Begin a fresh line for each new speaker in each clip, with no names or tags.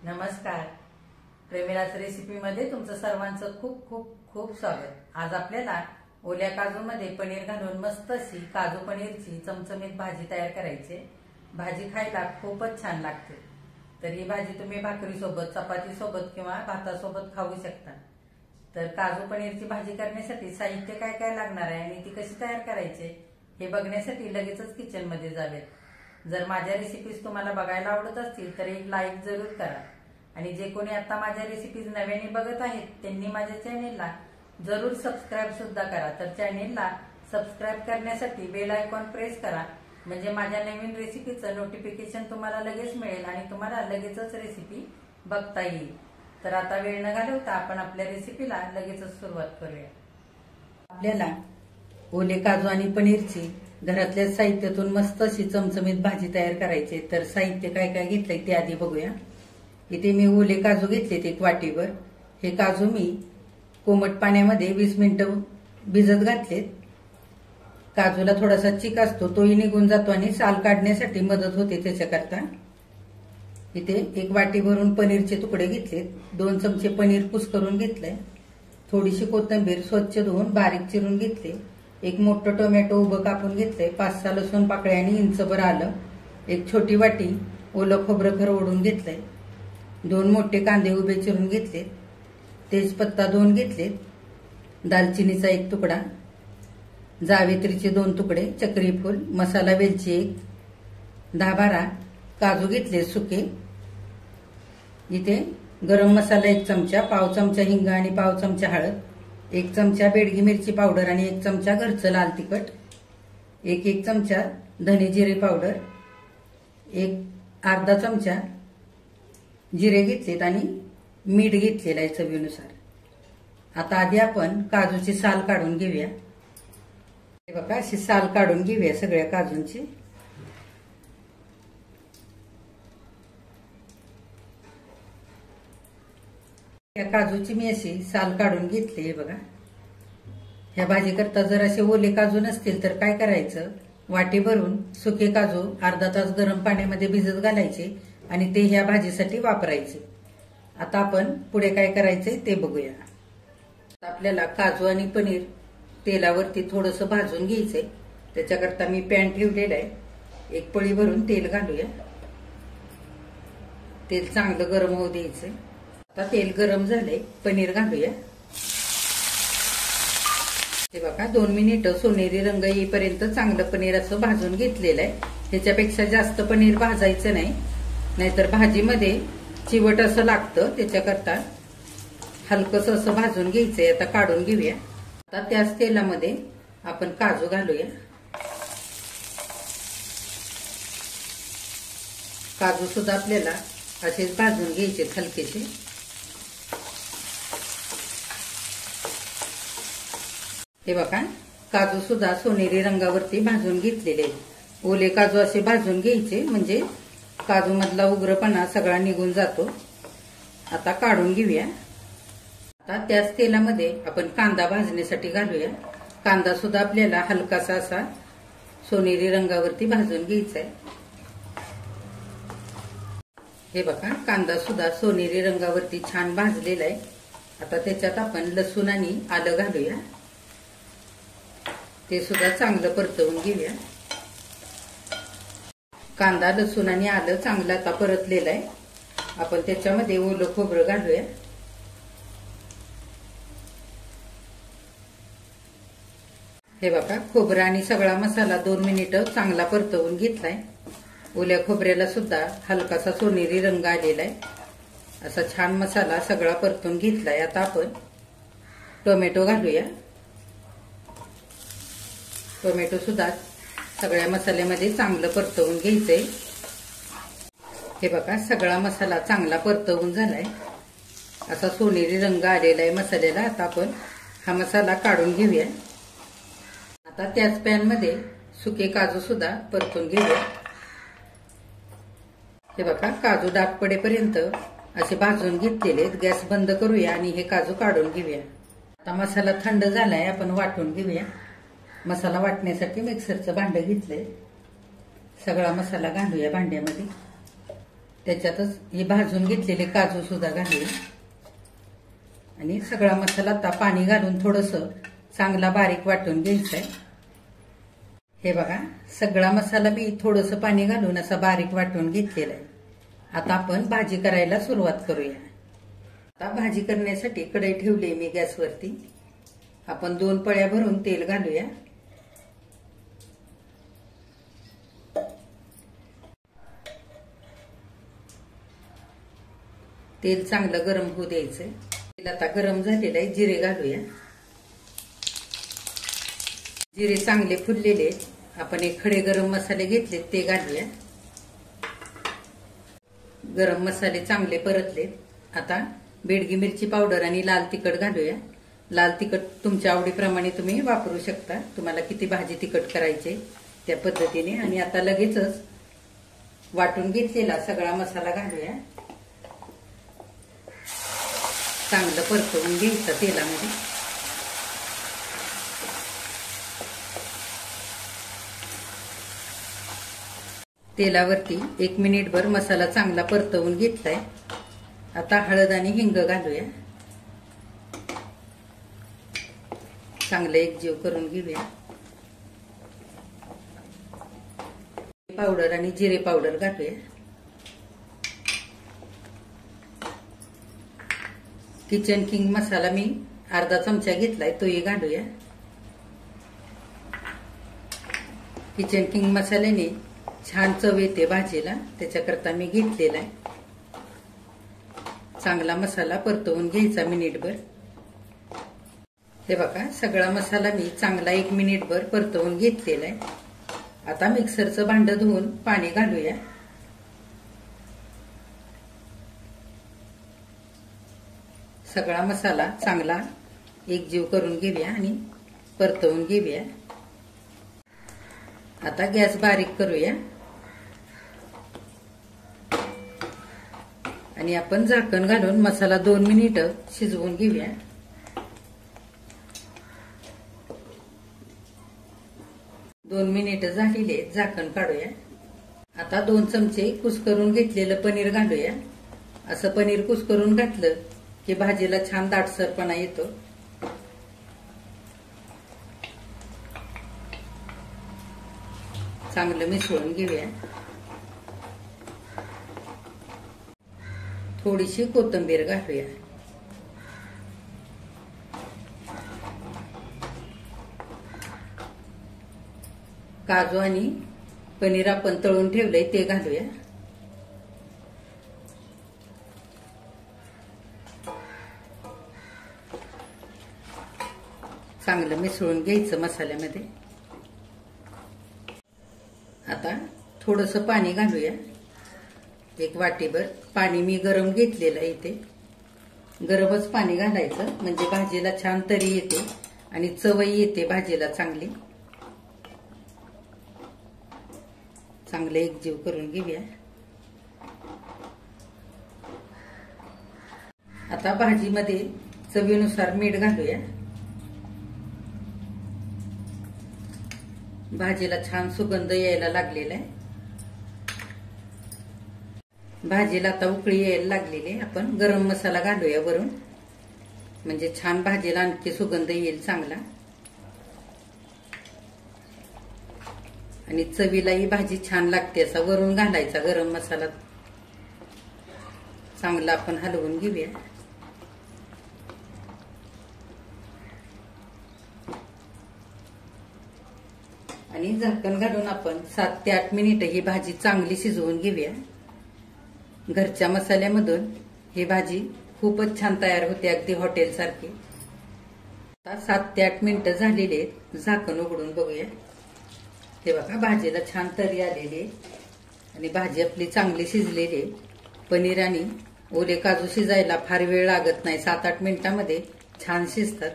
नमस्कार. प्रेमिलाच रेसिपीमध्ये तुमचं सर्वांचं खूप खूप खूप स्वागत. आज आपल्याला ओल्या काजूमध्ये पनीर घालून मस्त अशी काजू पनीरची चमचमीत भाजी तयार करायची. भाजी खायला खूपच छान लागते. तर ही भाजी तुम्ही भाकरी सोबत, चपाती सोबत किंवा भातासोबत खाऊ शकता. तर काजू पनीरची भाजी करण्यासाठी साहित्य काय काय लागणार आहे आणि ती कशी तयार करायची हे बघण्यासाठी लगेचच किचन मध्ये जावेत. जर माझ्या रेसिपीज तुम्हाला बघायला आवडत असतील तर एक लाईक जरूर करा आणि जे कोणी आता माझ्या रेसिपीज नव्याने बघत आहेत त्यांनी माझ्या चॅनेलला जरूर सबस्क्राईब सुद्धा करा. तर चॅनेलला सबस्क्राईब करण्यासाठी बेल आयकॉन प्रेस करा, म्हणजे माझ्या नवीन रेसिपीचं नोटिफिकेशन तुम्हाला लगेच मिळेल आणि तुम्हाला लगेचच रेसिपी बघता येईल. तर आता वेळ न घालवता आपण आपल्या रेसिपीला लगेचच सुरुवात करूया. आपल्याला ओले काजू आणि पनीरची घरातल्या साहित्यातून मस्त अशी चमचमीत भाजी तयार करायची. तर साहित्य काय काय घेतलंय ते आधी बघूया. इथे मी ओले काजू घेतलेत एक वाटीवर. हे काजू मी कोमट पाण्यामध्ये 20 मिनिटं भिजत घातलेत. काजूला थोडासा चिक असतो तोही निघून जातो आणि साल काढण्यासाठी मदत होते त्याच्याकरता. इथे एक वाटी भरून पनीरचे तुकडे घेतलेत. 2 चमचे पनीर कुस्करून घेतलंय. थोडीशी कोथिंबीर स्वच्छ धुवून बारीक चिरून घेतली. एक मोठं टोमॅटो उभं कापून घेतलंय. 5-6 लसूण पाकळ्या आणि इंचभर आलं. एक छोटी वाटी ओलं खोबरं खरवडून घेतलंय. 2 मोठे कांदे उभे चिरून घेतले. तेजपत्ता 2 घेतलेत. दालचिनीचा 1 तुकडा, जावेत्रीचे 2 तुकडे, चक्री फूल, मसाला वेलची 1, 10-12 काजू घेतले सुके. इथे गरम मसाला 1 चमचा, पाव चमचा हिंग आणि पाव चमचा हळद, 1 चमचा बेडगी मिरची पावडर आणि 1 चमचा घरचं लाल तिखट, 1 चमचा धने जिरे पावडर, अर्धा चमचा जिरे घेतलेत आणि मीठ घेतलेलं आहे चवीनुसार. आता आधी आपण काजूची साल काढून घेऊया. हे बघा अशी साल काढून घेऊया सगळ्या काजूंची. या काजूची मी अशी साल काढून घेतली. बघा, ह्या भाजी करता जर असे ओले काजू नसतील तर काय करायचं, वाटी भरून सुके काजू अर्धा तास गरम पाण्यामध्ये भिजत घालायचे आणि ते ह्या भाजीसाठी वापरायचे. आता आपण पुढे काय करायचंय ते बघूया. आपल्याला काजू आणि पनीर तेलावरती थोडंसं भाजून घ्यायचंय. त्याच्याकरता मी पॅन ठेवलेला आहे. एक पळी भरून तेल घालूया. तेल चांगलं गरम होऊ द्यायचंय. आता तेल गरम झालंय, पनीर घालूया. हे बघा 2 मिनिटं सोनेरी रंग येईपर्यंत चांगलं पनीर असं भाजून घेतलेलं आहे. ह्याच्यापेक्षा जास्त पनीर भाजायचं नाही, नाहीतर भाजीमध्ये चिवट असं लागतं. त्याच्याकरता हलकस असं भाजून घ्यायचंय. आता काढून घेऊया. आता त्याच तेलामध्ये आपण काजू घालूया. काजू सुद्धा आपल्याला असेच भाजून घ्यायचे हलकेसे. हे बघा काजू सुद्धा सोनेरी रंगावरती भाजून घेतलेले आहेत. ओले काजू असे भाजून घ्यायचे म्हणजे काजू मधला उग्रपणा सगळा निघून जातो. आता काढून घेऊया. आता त्याच तेलामध्ये आपण कांदा भाजण्यासाठी घालूया. कांदा सुद्धा आपल्याला हलकासा असा सोनेरी रंगावरती भाजून घ्यायचा आहे. हे बघा कांदा सुद्धा सोनेरी रंगावरती छान भाजलेला आहे. आता त्याच्यात आपण लसूण आणि आलं घालूया. ते सुद्धा चांगलं परतवून घेऊया. कांदा, लसूण आणि आलं चांगलं आता परतलेलं आहे. आपण त्याच्यामध्ये ओलं खोबरं घालूया. हे बघा खोबरं आणि सगळा मसाला 2 मिनिटं चांगला परतवून घेतलाय. ओल्या खोबऱ्याला सुद्धा हलकासा सोनेरी रंग आलेला आहे. असा छान मसाला सगळा परतून घेतलाय. आता आपण टोमॅटो घालूया. टोमॅटो सुद्धा सगळ्या मसाल्यामध्ये चांगलं परतवून घ्यायचंय. हे बघा सगळा मसाला चांगला परतवून झालाय. असा सोनेरी रंग आलेला आहे मसाल्याला. आता आपण हा मसाला काढून घेऊया. आता त्याच पॅन मध्ये सुके काजू सुद्धा परतून घेऊया. हे बघा काजू डाग पडेपर्यंत असे भाजून घेतलेले आहेत. गॅस बंद करूया आणि हे काजू काढून घेऊया. आता मसाला थंड झालाय, आपण वाटून घेऊया. मसाला वाटण्यासाठी मिक्सरचं भांडं घेतलंय. सगळा मसाला घालूया भांड्यामध्ये. त्याच्यातच हे भाजून घेतलेले काजू सुद्धा घालूया आणि सगळा मसाला आता पाणी घालून थोडंसं चांगला बारीक वाटून घ्यायचा आहे. हे बघा, सगळा मसाला मी थोडंसं पाणी घालून असा बारीक वाटून घेतलेला आहे. आता आपण भाजी करायला सुरुवात करूया. आता भाजी करण्यासाठी कढई ठेवली मी गॅसवरती. आपण 2 पळ्या भरून तेल घालूया. तेल चांगलं गरम होऊ द्यायचंय. तेल आता गरम झालेलं आहे. जिरे घालूया. जिरे चांगले फुललेले. आपण एक खडे गरम मसाले घेतले ते घालूया. गरम मसाले चांगले परतले. आता बेडगी मिरची पावडर आणि लाल तिखट घालूया. लाल तिखट तुमच्या आवडीप्रमाणे तुम्ही वापरू शकता. तुम्हाला किती भाजी तिखट करायचे त्या पद्धतीने. आणि आता लगेचच वाटून घेतलेला सगळा मसाला घालूया. चांगलं परतवून घ्यायचं तेलामध्ये. तेलावरती 1 मिनिटभर मसाला चांगला परतवून घेतलाय. आता हळद आणि हिंग घालूया. चांगलं एकजीव करून घेऊया. पावडर आणि जिरे पावडर घालूया. किचन किंग मसाला मी अर्धा चमचा घेतलाय तोही घालूया. किचन किंग मसाल्याने छान चव येते भाजीला, त्याच्याकरता मी घेतलेला आहे. चांगला मसाला परतवून घ्यायचा मिनिटभर. हे बघा, सगळा मसाला मी चांगला 1 मिनिटभर परतवून घेतलेला आहे. आता मिक्सरचं भांड धुवून पाणी घालूया. सगळा मसाला चांगला एकजीव करून घेऊया आणि परतवून घेऊया. आता गॅस बारीक करूया आणि आपण झाकण घालून मसाला 2 मिनिटं शिजवून घेऊया. दोन मिनिटं झालेले, झाकण काढूया. आता 2 चमचे कुस्करून घेतलेलं पनीर घालूया. असं पनीर कुस्करून घातलं की भाजीला छान दाटसरपणा येतो. चांगलं मिसळून घेऊया. थोडीशी कोथिंबीर घालूया. काजू आणि पनीर आपण तळून ठेवलंय ते घालूया. चांगलं मिसळून घ्यायचं मसाल्यामध्ये. आता थोडंसं पाणी घालूया. 1 वाटीभर पाणी मी गरम घेतलेलं आहे. इथे गरमच पाणी घालायचं म्हणजे भाजीला छान तरी येते आणि चवही येते भाजीला चांगली. चांगले एकजीव करून घेऊया. आता भाजीमध्ये चवीनुसार मीठ घालूया. भाजीला छान सुगंध यायला लागलेला आहे. भाजीला आता उकळी यायला लागलेली आहे. आपण गरम मसाला घालूया वरून, म्हणजे छान भाजीला आणखी सुगंध येईल चांगला आणि चवीला ही भाजी छान लागते. असा वरून घालायचा गरम मसाला. चांगला आपण हलवून घेऊया. आणि झाकण घालून आपण 7 ते 8 मिनिटं ही भाजी चांगली शिजवून घेऊया. घरच्या मसाल्यामधून ही भाजी खूपच छान तयार होते, अगदी हॉटेल सारखी. आता 7 ते 8 मिनिटं झालेले आहेत. झाकण उघडून बघूया. हे बघा, भाजीला छान तरी आलेली आणि भाजी आपली चांगली शिजलेली. पनीर आणि ओले काजू शिजायला फार वेळ लागत नाही. 7-8 मिनिटांमध्ये छान शिजतात.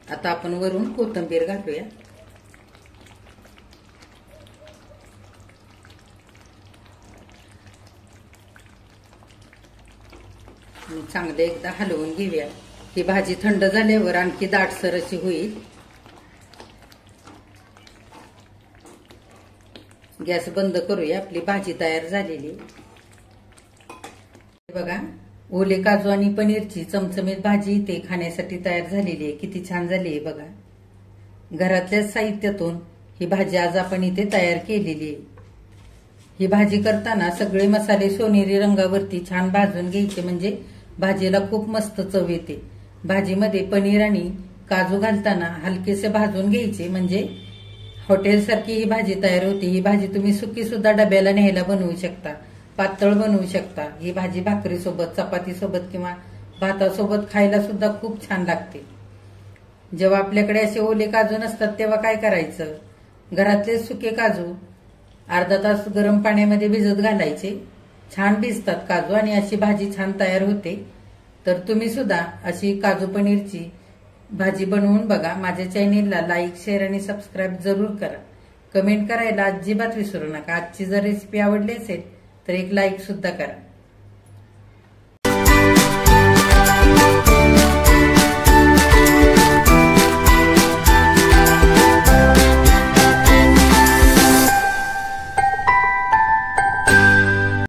आता आपण वरून कोथिंबीर घालूया. चांगले एकदा हलवून घेऊया. ही भाजी थंड झाल्यावर आणखी दाटसर अशी होईल. गॅस बंद करूया. आपली भाजी तयार झालेली. बघा, ओले काजू आणि पनीरची चमचमीत भाजी इथे खाण्यासाठी तयार झालेली आहे. किती छान झाली आहे बघा. घरातल्याच साहित्यातून ही भाजी आज आपण इथे तयार केलेली आहे. ही भाजी करताना सगळे मसाले सोनेरी रंगावरती छान भाजून घ्यायचे, म्हणजे भाजीला खूप मस्त चव येते. भाजीमध्ये पनीर आणि काजू घालताना हलकेसे भाजून घ्यायचे, म्हणजे हॉटेलसारखी ही भाजी तयार होते. ही भाजी तुम्ही सुकी सुद्धा डब्याला न्यायला बनवू शकता, पातळ बनवू शकता. ही भाजी भाकरीसोबत, चपातीसोबत किंवा भातासोबत खायला सुद्धा खूप छान लागते. जेव्हा आपल्याकडे असे ओले काजू नसतात तेव्हा काय करायचं, घरातले सुके काजू अर्धा तास गरम पाण्यामध्ये भिजत घालायचे. छान भिजतात काजू आणि अशी भाजी छान तयार होते. तर तुम्ही सुद्धा अशी काजू पनीरची भाजी बनवून बघा. माझ्या चॅनेलला लाईक, शेअर आणि सबस्क्राईब जरूर करा. कमेंट करायला अजिबात विसरू नका. आजची जर रेसिपी आवडली असेल तर एक लाईक सुद्धा करा.